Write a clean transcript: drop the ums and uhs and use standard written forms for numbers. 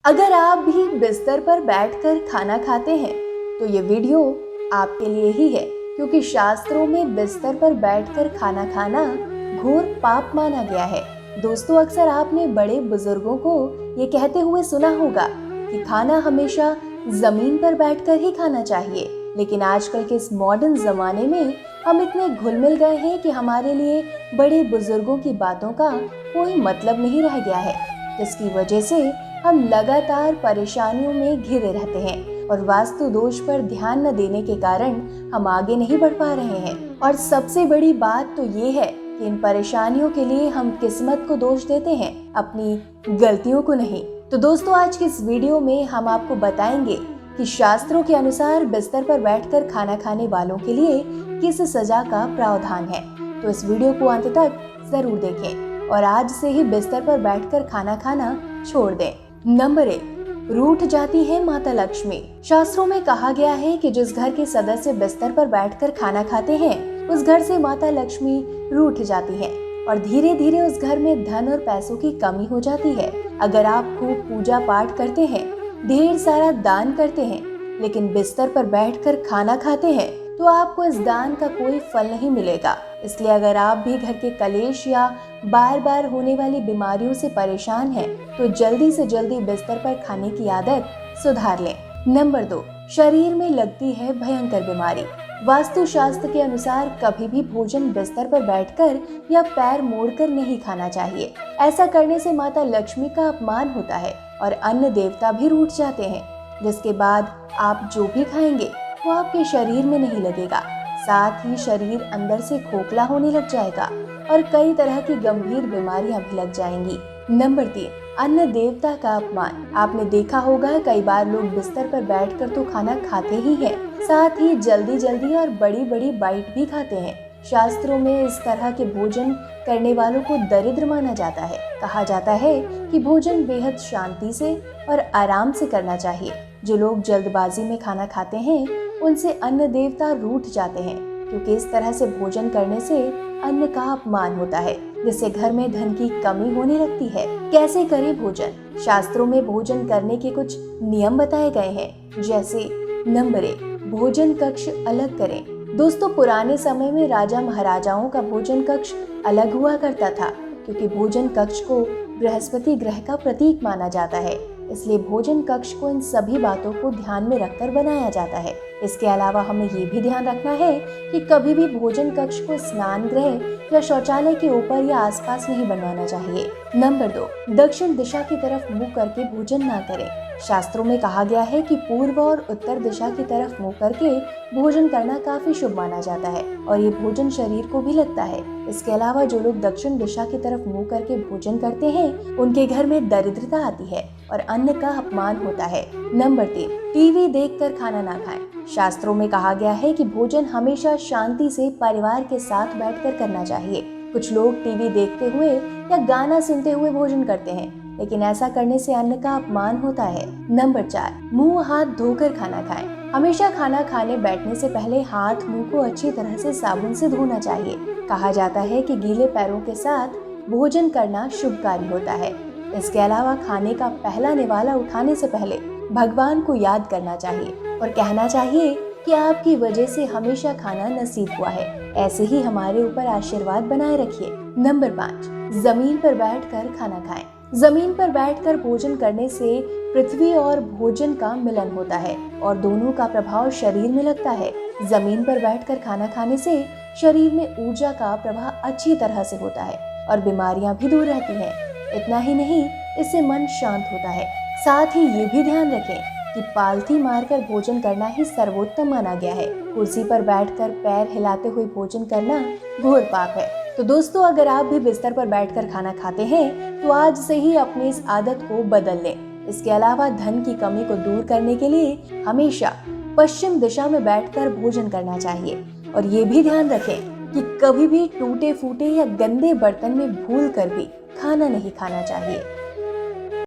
अगर आप भी बिस्तर पर बैठकर खाना खाते हैं तो ये वीडियो आपके लिए ही है, क्योंकि शास्त्रों में बिस्तर पर बैठकर खाना खाना घोर पाप माना गया है। दोस्तों, अक्सर आपने बड़े बुजुर्गों को ये कहते हुए सुना होगा कि खाना हमेशा जमीन पर बैठकर ही खाना चाहिए, लेकिन आजकल के इस मॉडर्न जमाने में हम इतने घुल मिल गए हैं कि हमारे लिए बड़े बुजुर्गों की बातों का कोई मतलब नहीं रह गया है, जिसकी वजह से हम लगातार परेशानियों में घिरे रहते हैं और वास्तु दोष पर ध्यान न देने के कारण हम आगे नहीं बढ़ पा रहे हैं। और सबसे बड़ी बात तो ये है कि इन परेशानियों के लिए हम किस्मत को दोष देते हैं, अपनी गलतियों को नहीं। तो दोस्तों, आज की इस वीडियो में हम आपको बताएंगे कि शास्त्रों के अनुसार बिस्तर पर बैठकर खाना खाने वालों के लिए किस सजा का प्रावधान है। तो इस वीडियो को अंत तक जरूर देखें और आज से ही बिस्तर पर बैठकर खाना खाना छोड़ दें। नंबर 1, रूठ जाती है माता लक्ष्मी। शास्त्रों में कहा गया है कि जिस घर के सदस्य बिस्तर पर बैठकर खाना खाते हैं, उस घर से माता लक्ष्मी रूठ जाती है और धीरे धीरे उस घर में धन और पैसों की कमी हो जाती है। अगर आप खूब पूजा पाठ करते हैं, ढेर सारा दान करते हैं, लेकिन बिस्तर पर बैठकर खाना खाते हैं, तो आपको इस दान का कोई फल नहीं मिलेगा। इसलिए अगर आप भी घर के कलेश या बार बार होने वाली बीमारियों से परेशान हैं, तो जल्दी से जल्दी बिस्तर पर खाने की आदत सुधार लें। नंबर 2, शरीर में लगती है भयंकर बीमारी। वास्तु शास्त्र के अनुसार कभी भी भोजन बिस्तर पर बैठकर या पैर मोड़कर नहीं खाना चाहिए। ऐसा करने से माता लक्ष्मी का अपमान होता है और अन्न देवता भी रूठ जाते हैं, जिसके बाद आप जो भी खाएंगे वो आपके शरीर में नहीं लगेगा। साथ ही शरीर अंदर से खोखला होने लग जाएगा और कई तरह की गंभीर बीमारियां भी लग जाएंगी। नंबर 3, अन्न देवता का अपमान। आपने देखा होगा कई बार लोग बिस्तर पर बैठकर तो खाना खाते ही हैं, साथ ही जल्दी जल्दी और बड़ी बड़ी बाइट भी खाते हैं। शास्त्रों में इस तरह के भोजन करने वालों को दरिद्र माना जाता है। कहा जाता है कि भोजन बेहद शांति से और आराम से करना चाहिए। जो लोग जल्दबाजी में खाना खाते हैं, उनसे अन्न देवता रूठ जाते हैं, क्योंकि इस तरह से भोजन करने से अन्न का अपमान होता है, जिससे घर में धन की कमी होने लगती है। कैसे करें भोजन? शास्त्रों में भोजन करने के कुछ नियम बताए गए हैं, जैसे नंबर 1, भोजन कक्ष अलग करें। दोस्तों, पुराने समय में राजा महाराजाओं का भोजन कक्ष अलग हुआ करता था, क्योंकि भोजन कक्ष को बृहस्पति ग्रह का प्रतीक माना जाता है। इसलिए भोजन कक्ष को इन सभी बातों को ध्यान में रखकर बनाया जाता है। इसके अलावा हमें ये भी ध्यान रखना है कि कभी भी भोजन कक्ष को स्नान गृह या शौचालय के ऊपर या आसपास नहीं बनवाना चाहिए। नंबर 2, दक्षिण दिशा की तरफ मुंह करके भोजन ना करें। शास्त्रों में कहा गया है कि पूर्व और उत्तर दिशा की तरफ मुंह करके भोजन करना काफी शुभ माना जाता है और ये भोजन शरीर को भी लगता है। इसके अलावा जो लोग दक्षिण दिशा की तरफ मुंह करके भोजन करते हैं, उनके घर में दरिद्रता आती है और अन्न का अपमान होता है। नंबर 3, टीवी देखकर खाना ना खाएं। शास्त्रों में कहा गया है कि भोजन हमेशा शांति से परिवार के साथ बैठकर करना चाहिए। कुछ लोग टीवी देखते हुए या गाना सुनते हुए भोजन करते हैं, लेकिन ऐसा करने से अन्न का अपमान होता है। नंबर 4, मुंह हाथ धोकर खाना खाएं। हमेशा खाना खाने बैठने से पहले हाथ मुंह को अच्छी तरह से साबुन से धोना चाहिए। कहा जाता है कि गीले पैरों के साथ भोजन करना शुभकारी होता है। इसके अलावा खाने का पहला निवाला उठाने से पहले भगवान को याद करना चाहिए और कहना चाहिए कि आपकी वजह से हमेशा खाना नसीब हुआ है। ऐसे ही हमारे ऊपर आशीर्वाद बनाए रखिए। नंबर 5, जमीन पर बैठकर खाना खाएं। जमीन पर बैठकर भोजन करने से पृथ्वी और भोजन का मिलन होता है और दोनों का प्रभाव शरीर में लगता है। जमीन पर बैठकर खाना खाने से शरीर में ऊर्जा का प्रवाह अच्छी तरह से होता है और बीमारियां भी दूर रहती हैं। इतना ही नहीं, इससे मन शांत होता है। साथ ही ये भी ध्यान रखें कि पालथी मारकर भोजन करना ही सर्वोत्तम माना गया है। कुर्सी पर बैठकर पैर हिलाते हुए भोजन करना घोर पाप है। तो दोस्तों, अगर आप भी बिस्तर पर बैठकर खाना खाते हैं, तो आज से ही अपनी इस आदत को बदल लें। इसके अलावा धन की कमी को दूर करने के लिए हमेशा पश्चिम दिशा में बैठकर भोजन करना चाहिए और ये भी ध्यान रखें कि कभी भी टूटे फूटे या गंदे बर्तन में भूल कर भी खाना नहीं खाना चाहिए।